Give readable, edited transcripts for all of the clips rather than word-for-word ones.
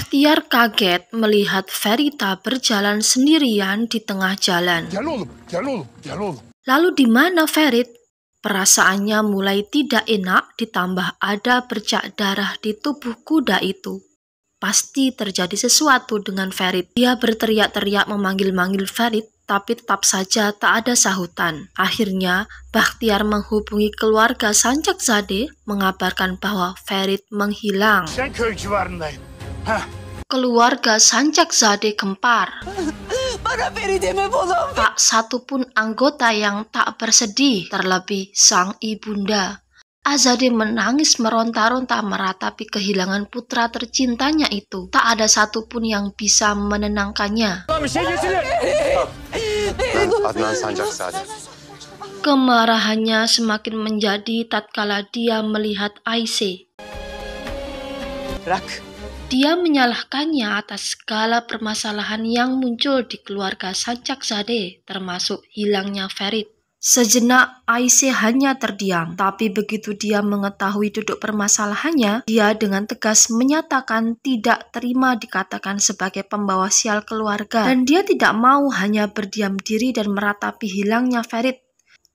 Bahtiar kaget melihat Verita berjalan sendirian di tengah jalan. Lalu di mana Ferit? Perasaannya mulai tidak enak, ditambah ada bercak darah di tubuh kuda itu. Pasti terjadi sesuatu dengan Ferit. Dia berteriak-teriak memanggil-manggil Ferit, tapi tetap saja tak ada sahutan. Akhirnya, Bahtiar menghubungi keluarga Sancakzade mengabarkan bahwa Ferit menghilang. Keluarga Sancakzade gempar. Tak satu pun anggota yang tak bersedih, terlebih sang ibunda. Azade menangis meronta-ronta meratapi kehilangan putra tercintanya itu. Tak ada satupun yang bisa menenangkannya. Kemarahannya semakin menjadi tatkala dia melihat Aisyah. Dia menyalahkannya atas segala permasalahan yang muncul di keluarga Sancakzade, termasuk hilangnya Ferit. Sejenak Aisyah hanya terdiam, tapi begitu dia mengetahui duduk permasalahannya, dia dengan tegas menyatakan tidak terima dikatakan sebagai pembawa sial keluarga, dan dia tidak mau hanya berdiam diri dan meratapi hilangnya Ferit.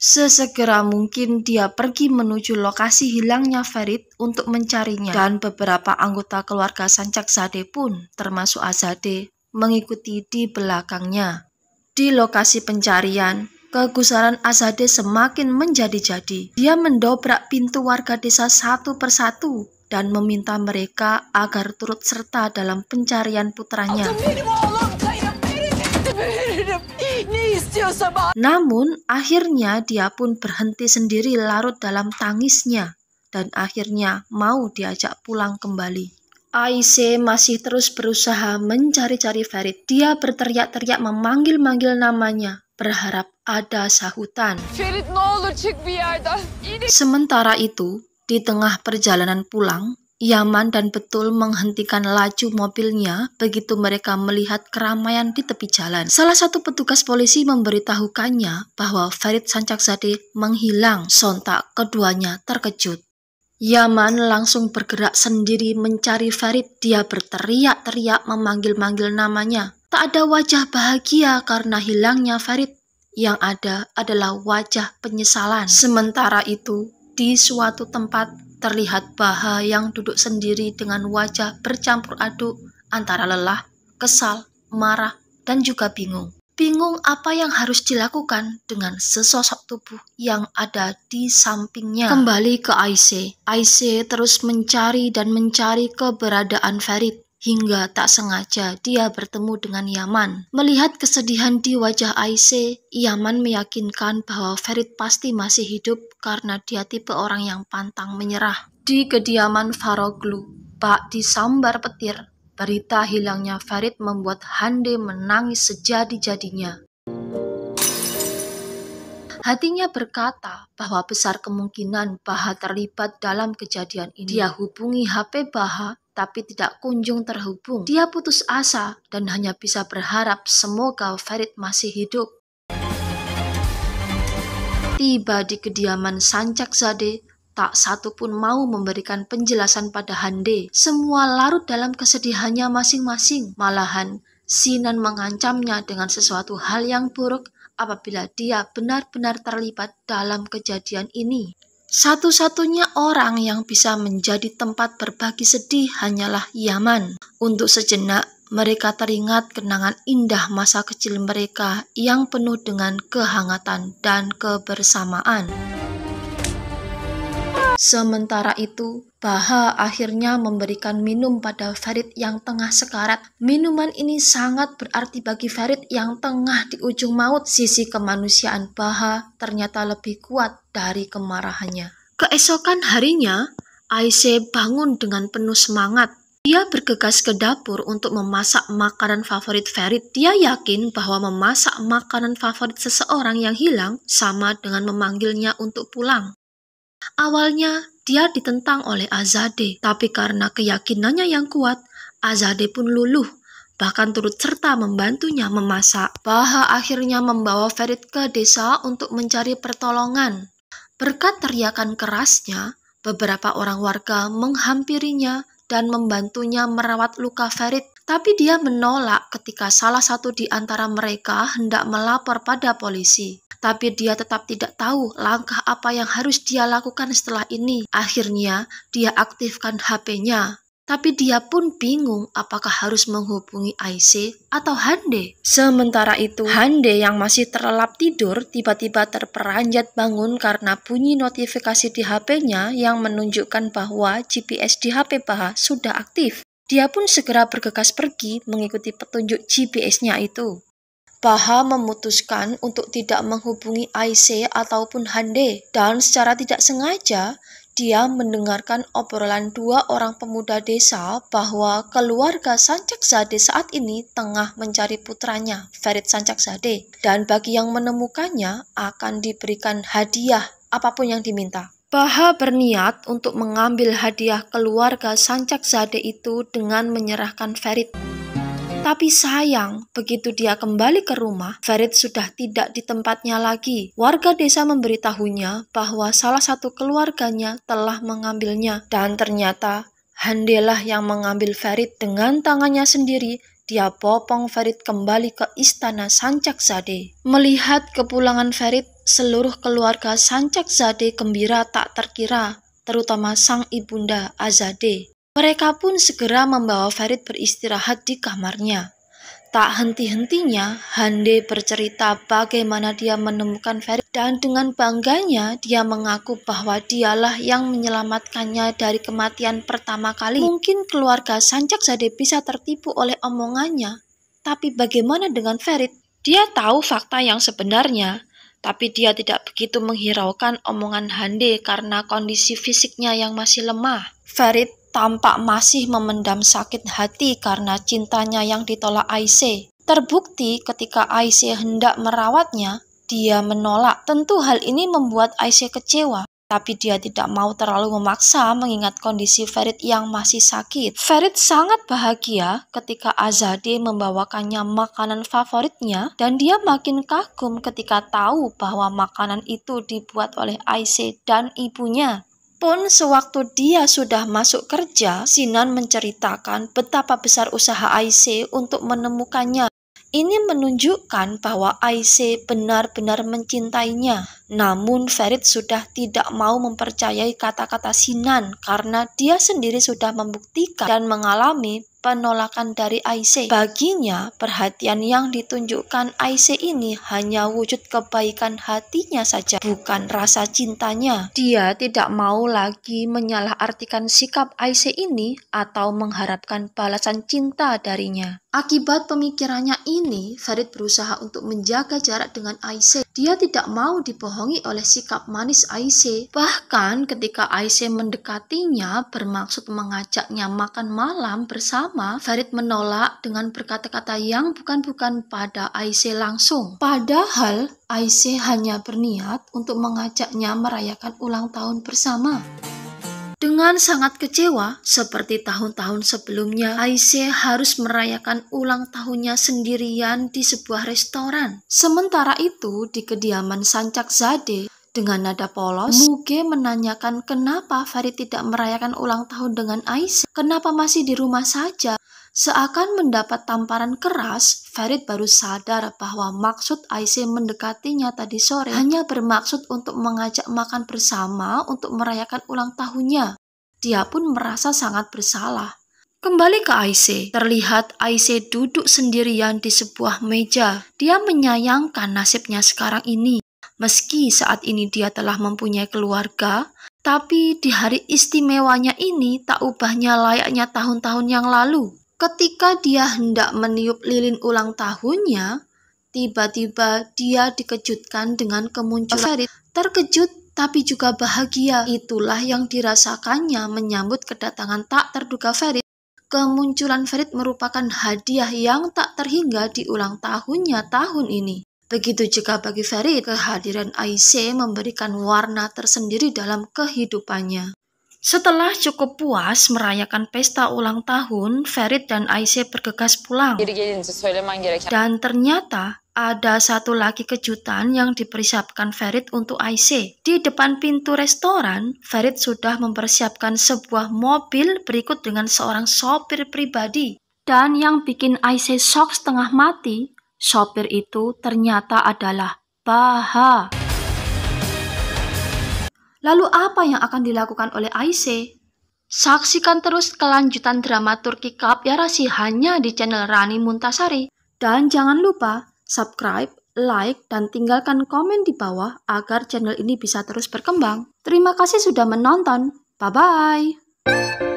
Sesegera mungkin dia pergi menuju lokasi hilangnya Ferit untuk mencarinya, dan beberapa anggota keluarga Sancakzade pun, termasuk Azade, mengikuti di belakangnya. Di lokasi pencarian, kegusaran Azade semakin menjadi-jadi. Dia mendobrak pintu warga desa satu persatu dan meminta mereka agar turut serta dalam pencarian putranya. Namun akhirnya dia pun berhenti sendiri larut dalam tangisnya dan akhirnya mau diajak pulang kembali. Aisyah masih terus berusaha mencari-cari Ferit. Dia berteriak-teriak memanggil-manggil namanya, berharap ada sahutan. Sementara itu, di tengah perjalanan pulang, Yaman dan Betul menghentikan laju mobilnya begitu mereka melihat keramaian di tepi jalan. Salah satu petugas polisi memberitahukannya bahwa Ferit Sancakzade menghilang. Sontak keduanya terkejut. Yaman langsung bergerak sendiri mencari Ferit. Dia berteriak-teriak memanggil-manggil namanya. Tak ada wajah bahagia karena hilangnya Ferit. Yang ada adalah wajah penyesalan. Sementara itu, di suatu tempat terlihat Baha yang duduk sendiri dengan wajah bercampur aduk antara lelah, kesal, marah, dan juga bingung. Bingung apa yang harus dilakukan dengan sesosok tubuh yang ada di sampingnya. Kembali ke Aisyah. Aisyah terus mencari dan mencari keberadaan Ferit. Hingga tak sengaja dia bertemu dengan Yaman. Melihat kesedihan di wajah Aisyah, Yaman meyakinkan bahwa Ferit pasti masih hidup karena dia tipe orang yang pantang menyerah. Di kediaman Faroglu, bak disambar petir, berita hilangnya Ferit membuat Hande menangis sejadi-jadinya. Hatinya berkata bahwa besar kemungkinan Baha terlibat dalam kejadian ini. Dia hubungi HP Baha, tapi tidak kunjung terhubung. Dia putus asa dan hanya bisa berharap semoga Ferit masih hidup. Tiba di kediaman Sancakzade, tak satu pun mau memberikan penjelasan pada Hande. Semua larut dalam kesedihannya masing-masing. Malahan, Sinan mengancamnya dengan sesuatu hal yang buruk apabila dia benar-benar terlibat dalam kejadian ini. Satu-satunya orang yang bisa menjadi tempat berbagi sedih hanyalah Yaman. Untuk sejenak, mereka teringat kenangan indah masa kecil mereka yang penuh dengan kehangatan dan kebersamaan. Sementara itu, Baha akhirnya memberikan minum pada Ferit yang tengah sekarat. Minuman ini sangat berarti bagi Ferit yang tengah di ujung maut. Sisi kemanusiaan Baha ternyata lebih kuat dari kemarahannya. Keesokan harinya, Aisyah bangun dengan penuh semangat. Dia bergegas ke dapur untuk memasak makanan favorit Ferit. Dia yakin bahwa memasak makanan favorit seseorang yang hilang sama dengan memanggilnya untuk pulang. Awalnya, dia ditentang oleh Azade, tapi karena keyakinannya yang kuat, Azade pun luluh, bahkan turut serta membantunya memasak. Baha akhirnya membawa Ferit ke desa untuk mencari pertolongan. Berkat teriakan kerasnya, beberapa orang warga menghampirinya dan membantunya merawat luka Ferit. Tapi dia menolak ketika salah satu di antara mereka hendak melapor pada polisi. Tapi dia tetap tidak tahu langkah apa yang harus dia lakukan setelah ini. Akhirnya, dia aktifkan HP-nya. Tapi dia pun bingung apakah harus menghubungi Aise atau Hande. Sementara itu, Hande yang masih terlelap tidur tiba-tiba terperanjat bangun karena bunyi notifikasi di HP-nya yang menunjukkan bahwa GPS di HP Baha sudah aktif. Dia pun segera bergegas pergi mengikuti petunjuk GPS-nya itu. Baha memutuskan untuk tidak menghubungi Aise ataupun Hande, dan secara tidak sengaja dia mendengarkan obrolan dua orang pemuda desa bahwa keluarga Sancakzade saat ini tengah mencari putranya, Ferit Sancakzade, dan bagi yang menemukannya akan diberikan hadiah apapun yang diminta. Baha berniat untuk mengambil hadiah keluarga Sancakzade itu dengan menyerahkan Ferit. Tapi sayang, begitu dia kembali ke rumah, Ferit sudah tidak di tempatnya lagi. Warga desa memberitahunya bahwa salah satu keluarganya telah mengambilnya. Dan ternyata, Handelah yang mengambil Ferit dengan tangannya sendiri. Dia bopong Ferit kembali ke istana Sancakzade. Melihat kepulangan Ferit, seluruh keluarga Sancakzade gembira tak terkira, terutama sang ibunda Azade. Mereka pun segera membawa Ferit beristirahat di kamarnya. Tak henti-hentinya, Hande bercerita bagaimana dia menemukan Ferit dan dengan bangganya dia mengaku bahwa dialah yang menyelamatkannya dari kematian pertama kali. Mungkin keluarga Sancakzade bisa tertipu oleh omongannya, tapi bagaimana dengan Ferit? Dia tahu fakta yang sebenarnya, tapi dia tidak begitu menghiraukan omongan Hande karena kondisi fisiknya yang masih lemah. Ferit tampak masih memendam sakit hati karena cintanya yang ditolak Aise. Terbukti ketika Aise hendak merawatnya, dia menolak. Tentu hal ini membuat Aise kecewa, tapi dia tidak mau terlalu memaksa mengingat kondisi Ferit yang masih sakit. Ferit sangat bahagia ketika Azade membawakannya makanan favoritnya dan dia makin kagum ketika tahu bahwa makanan itu dibuat oleh Aise dan ibunya. Pun sewaktu dia sudah masuk kerja, Sinan menceritakan betapa besar usaha Aise untuk menemukannya. Ini menunjukkan bahwa Aise benar-benar mencintainya. Namun Ferit sudah tidak mau mempercayai kata-kata Sinan karena dia sendiri sudah membuktikan dan mengalami penolakan dari Aise. Baginya, perhatian yang ditunjukkan Aise ini hanya wujud kebaikan hatinya saja, bukan rasa cintanya. Dia tidak mau lagi menyalahartikan sikap Aise ini atau mengharapkan balasan cinta darinya. Akibat pemikirannya ini, Ferit berusaha untuk menjaga jarak dengan Aise. Dia tidak mau dibohongi oleh sikap manis Aise. Bahkan ketika Aise mendekatinya bermaksud mengajaknya makan malam bersama, Ferit menolak dengan berkata-kata yang bukan-bukan pada Aise langsung. Padahal Aise hanya berniat untuk mengajaknya merayakan ulang tahun bersama. Dengan sangat kecewa, seperti tahun-tahun sebelumnya, Aise harus merayakan ulang tahunnya sendirian di sebuah restoran. Sementara itu, di kediaman Sancakzade, dengan nada polos, Muge menanyakan kenapa Ferit tidak merayakan ulang tahun dengan Aise. Kenapa masih di rumah saja? Seakan mendapat tamparan keras, Ferit baru sadar bahwa maksud Aise mendekatinya tadi sore hanya bermaksud untuk mengajak makan bersama untuk merayakan ulang tahunnya. Dia pun merasa sangat bersalah. Kembali ke Aise, terlihat Aise duduk sendirian di sebuah meja. Dia menyayangkan nasibnya sekarang ini. Meski saat ini dia telah mempunyai keluarga, tapi di hari istimewanya ini tak ubahnya layaknya tahun-tahun yang lalu. Ketika dia hendak meniup lilin ulang tahunnya, tiba-tiba dia dikejutkan dengan kemunculan Ferit. Terkejut tapi juga bahagia. Itulah yang dirasakannya menyambut kedatangan tak terduga Ferit. Kemunculan Ferit merupakan hadiah yang tak terhingga di ulang tahunnya tahun ini. Begitu juga bagi Ferit, kehadiran Aise memberikan warna tersendiri dalam kehidupannya. Setelah cukup puas merayakan pesta ulang tahun, Ferit dan Ayşe bergegas pulang. Geri gelince söylemen gereken. Dan ternyata ada satu lagi kejutan yang dipersiapkan Ferit untuk Ayşe. Di depan pintu restoran, Ferit sudah mempersiapkan sebuah mobil berikut dengan seorang sopir pribadi. Dan yang bikin Ayşe shock setengah mati, sopir itu ternyata adalah Baha. Lalu apa yang akan dilakukan oleh Ayşe? Saksikan terus kelanjutan drama Turki Cup ya Rasi hanya di channel Rani Muntasari. Dan jangan lupa subscribe, like, dan tinggalkan komen di bawah agar channel ini bisa terus berkembang. Terima kasih sudah menonton. Bye-bye.